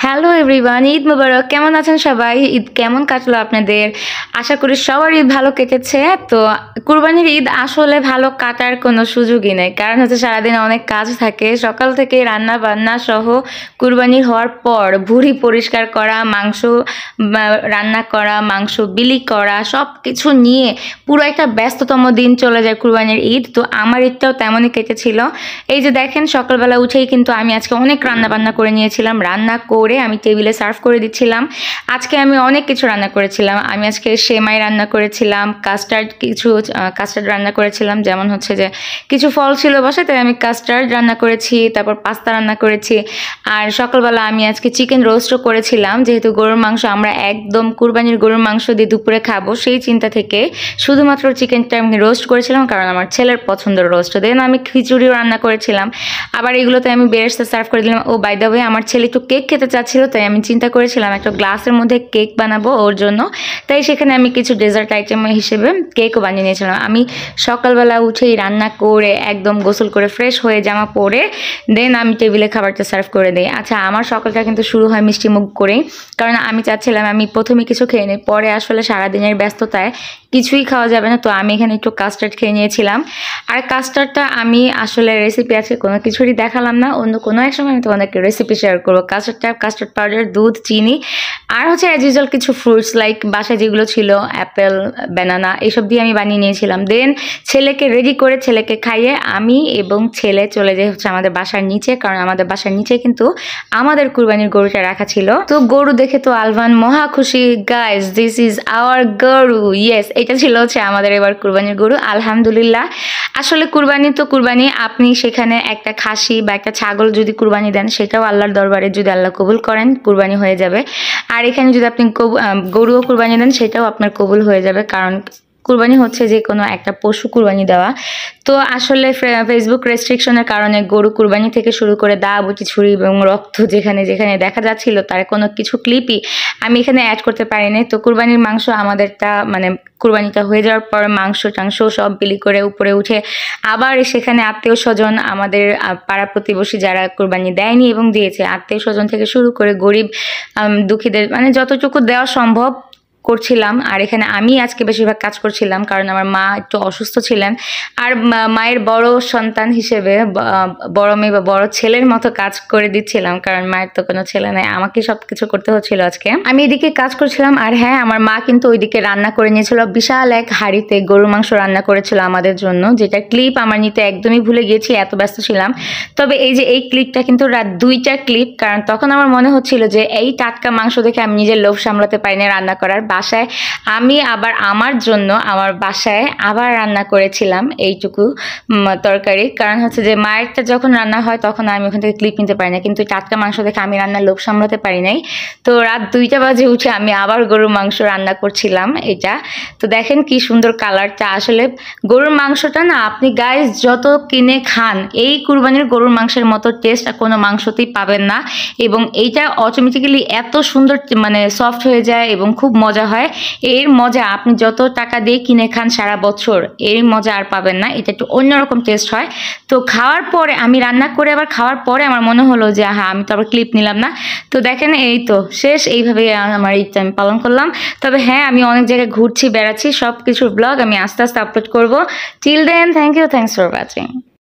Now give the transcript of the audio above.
Hello everyone, Eid মুবারক। কেমন আছেন সবাই? ঈদ কেমন কাটলো আপনাদের? আশা করি সবার ঈদ ভালো কেটেছে। তো কুরবানির ঈদ আসলে ভালো কাটার কোনো সুযোগই নেই, কারণ হচ্ছে সারাদিন অনেক কাজ থাকে। সকাল থেকে রান্না বান্না সহ কুরবানির হওয়ার পর ভুঁড়ি পরিষ্কার করা, মাংস রান্না করা, মাংস বিলি করা, সব কিছু নিয়ে পুরো একটা ব্যস্ততম দিন চলে যায় কুরবানির ঈদ। তো আমার ঈদটাও তেমনই কেটেছিল। এই যে দেখেন, সকালবেলা উঠেই কিন্তু আমি আজকে অনেক রান্না বান্না করে নিয়েছিলাম। রান্না করে আমি টেবিলে সার্ভ করে দিচ্ছিলাম। আজকে আমি অনেক কিছু রান্না করেছিলাম। আমি আজকে সেমাই রান্না করেছিলাম, কাস্টার্ড রান্না করেছিলাম। যেমন হচ্ছে যে কিছু ফল ছিল বাসায়, তাই আমি কাস্টার্ড রান্না করেছি, তারপর পাস্তা রান্না করেছি। আর সকালবেলা আমি আজকে চিকেন রোস্টও করেছিলাম। যেহেতু গরুর মাংস আমরা একদম কুরবানির গরুর মাংস দিয়ে দুপুরে খাবো, সেই চিন্তা থেকে শুধুমাত্র চিকেনটা আমি রোস্ট করেছিলাম, কারণ আমার ছেলের পছন্দের রোস্ট। দেন আমি খিচুড়িও রান্না করেছিলাম। আবার এগুলোতে আমি বেরেস্তা সার্ভ করে দিলাম। ও বাই দ্য ওয়ে, আমার ছেলে একটু কেক খেতে চাচ্ছিল, তাই আমি চিন্তা করেছিলাম একটা গ্লাসের মধ্যে কেক বানাবো ওর জন্য। তাই সেখানে আমি কিছু ডেজার্ট আইটেম হিসেবে কেকও বানিয়ে নিয়েছিলাম। আমি সকালবেলা উঠেই রান্না করে একদম গোসল করে ফ্রেশ হয়ে জামা পরে দেন আমি টেবিলে খাবারটা সার্ভ করে দিই। আচ্ছা, আমার সকালটা কিন্তু শুরু হয় মিষ্টি মুখ করেই, কারণ আমি চাচ্ছিলাম আমি প্রথমে কিছু খেয়ে নিই, পরে আসলে সারাদিনের ব্যস্ততায় কিছুই খাওয়া যাবে না। তো আমি এখানে একটু কাস্টার্ড খেয়ে নিয়েছিলাম। আর কাস্টার্ডটা আমি আসলে রেসিপি আছে কোনো কিছুরই দেখালাম না, অন্য কোনো এক সময় আমি তোমাদেরকে রেসিপি শেয়ার করবো। কাস্টার্ড পাউডার, দুধ, চিনি আর হচ্ছে অ্যাজ ইউজুয়াল কিছু ফ্রুটস লাইক বাসায় যেগুলো ছিল অ্যাপেল, ব্যানানা, এইসব দিয়ে আমি বানিয়ে নিয়েছিলাম। দেন ছেলেকে রেডি করে ছেলেকে খাইয়ে আমি এবং ছেলে চলে যাই হচ্ছে আমাদের বাসার নিচে, কারণ আমাদের বাসার নিচে কিন্তু আমাদের কুরবানির গরুটা রাখা ছিল। তো গরু দেখে তো আলভান মহা খুশি। গাইস, দিস ইজ আওয়ার গরু। ইয়েস, এটা ছিল হচ্ছে আমাদের এবার কুরবানির গরু। আলহামদুলিল্লাহ। আসলে কুরবানি তো কুরবানি, আপনি সেখানে একটা খাসি বা একটা ছাগল যদি কুরবানি দেন, সেটাও আল্লাহর দরবারে যদি আল্লাহ কবুল করেন কুরবানি হয়ে যাবে। আর এখানে যদি আপনি গরুও কুরবানি দেন, সেটাও আপনার কবুল হয়ে যাবে, কারণ কুরবানি হচ্ছে যে কোনো একটা পশু কুরবানি দেওয়া। তো আসলে ফেসবুক রেস্ট্রিকশনের কারণে গরু কুরবানি থেকে শুরু করে দা বটি ছুরি এবং রক্ত যেখানে যেখানে দেখা যাচ্ছিল, তার কোনো কিছু ক্লিপই আমি এখানে অ্যাড করতে পারিনি। তো কুরবানির মাংস আমাদেরটা মানে কুরবানিটা হয়ে যাওয়ার পর মাংস টাংস সব বিলি করে উপরে উঠে আবার সেখানে আত্মীয় স্বজন, আমাদের পাড়া প্রতিবেশী যারা কুরবানি দেয়নি এবং দিয়েছে, আত্মীয় স্বজন থেকে শুরু করে গরিব দুঃখীদের মানে যতটুকু দেওয়া সম্ভব করছিলাম। আর এখানে আমি আজকে বেশিরভাগ কাজ করছিলাম, কারণ আমার মা একটু অসুস্থ ছিলেন। আর মায়ের বড় সন্তান হিসেবে বড় মেয়ে বা বড় ছেলের মতো কাজ করে দিচ্ছিলাম, কারণ মায়ের তো কোনো ছেলে নেই, আমাকে সব কিছু করতে হচ্ছিল আজকে। আমি এদিকে কাজ করছিলাম। আর হ্যাঁ, আমার মা কিন্তু ওইদিকে রান্না করে নিয়েছিল, বিশাল এক হাঁড়িতে গরুর মাংস রান্না করেছিল আমাদের জন্য, যেটা ক্লিপ আমার নিতে একদমই ভুলে গিয়েছি, এত ব্যস্ত ছিলাম। তবে এই যে এই ক্লিপটা কিন্তু রাত 2টা ক্লিপ, কারণ তখন আমার মনে হচ্ছিল যে এই টাটকা মাংস দেখে আমি নিজের লোভ সামলাতে পারিনি রান্না করার। বাসায় আমি আবার আমার জন্য আমার বাসায় আবার রান্না করেছিলাম এইটুকু তরকারি, কারণ হচ্ছে যে মায়েরটা যখন রান্না হয় তখন আমি ওখান থেকে ক্লিপ নিতে পারি না, কিন্তু টাটকা মাংস দেখে আমি রান্নার লোভ সামলাতে পারি নাই। তো রাত 2টা বাজে উঠে আমি আবার গরুর মাংস রান্না করছিলাম এটা। তো দেখেন কি সুন্দর কালারটা। আসলে গরুর মাংসটা না, আপনি গাইস যত কিনে খান, এই কুরবানির গরুর মাংসের মতো টেস্ট কোনো মাংসতেই পাবেন না। এবং এইটা অটোমেটিক্যালি এত সুন্দর মানে সফট হয়ে যায় এবং খুব মজা হয়। এর মজা আপনি যত টাকা দিয়ে কিনে খান সারা বছর, এর মজা আর পাবেন না। এটা একটু অন্যরকম টেস্ট হয়। তো খাওয়ার পরে আমি রান্না করে আবার খাওয়ার পরে আমার মনে হলো যে হ্যাঁ, আমি তো আবার ক্লিপ নিলাম না। তো দেখেন, এই তো শেষ। এইভাবে আমার ঈদটা আমি পালন করলাম। তবে হ্যাঁ, আমি অনেক জায়গায় ঘুরছি, বেড়াচ্ছি, সব কিছুর ব্লগ আমি আস্তে আস্তে আপলোড করবো। Till then, thanks for watching.